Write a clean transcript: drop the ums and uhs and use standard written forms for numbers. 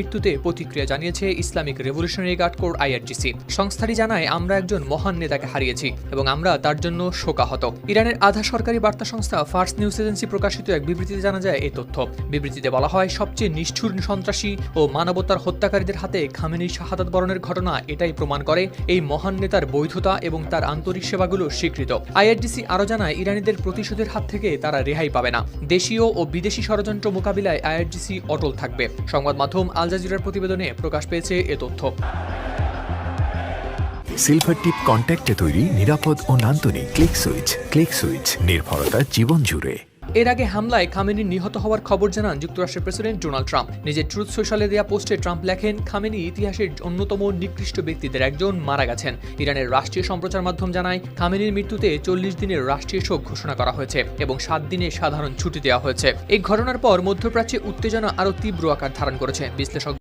মৃত্যুতে প্রতিক্রিয়া জানিয়েছে Islamic revolutionary guard corps IRGC. সংস্থাটি জানায়, আমরা একজন মহান নেতাকে হারিয়েছি এবং আমরা তার জন্য শোকাহত। ইরানের আধা সরকারি বার্তা সংস্থা ফার্স নিউজ এজেন্সি প্রকাশিত এক বিবৃতিতে জানা যায় এই তথ্য। বিবৃতিতে বলা হয়, সবচেয়ে নিষ্ঠুর সন্ত্রাসী ও মানবতার হত্যাকারীদের হাতে খামেনির শাহাদাত বরণের ঘটনা এটাই প্রমাণ করে এই মহান নেতার বৈধতা এবং তার আন্তরিক সেবাগুলো স্বীকৃত। আইআরজিসি আরও জানায়, ইরানিদের প্রতিশোধের হাত থেকে তারা রেহাই পাবে না। দেশীয় ও বিদেশি ষড়যন্ত্র মোকাবিলায় আইআরজিসি অটল থাকবে। সংবাদ মাধ্যম আল জাজিরার প্রতিবেদনে প্রকাশ পেয়েছে এ তথ্য। সিলভার টিপ কন্ট্যাক্টে তৈরি নিরাপদ ও নান্দনিক ক্লিক সুইচ নির্ভরতা জীবন জুড়ে। এর আগে হামলায় খামেনি নিহত হওয়ার খবর জানান যুক্তরাষ্ট্রের প্রেসিডেন্ট ডোনাল্ড ট্রাম্প। নিজের ট্রুথ সোশ্যালে দেয়া পোস্টে ট্রাম্প লেখেন, খামেনি ইতিহাসের অন্যতম নিকৃষ্ট ব্যক্তিদের একজন মারা গেছেন। ইরানের রাষ্ট্রীয় সম্প্রচার মাধ্যম জানায়, খামেনির মৃত্যুতে 40 দিনের রাষ্ট্রীয় শোক ঘোষণা করা হয়েছে এবং 7 দিনের সাধারণ ছুটি দেওয়া হয়েছে। এই ঘটনার পর মধ্যপ্রাচ্যে উত্তেজনা আরও তীব্র আকার ধারণ করেছে। বিশ্লেষক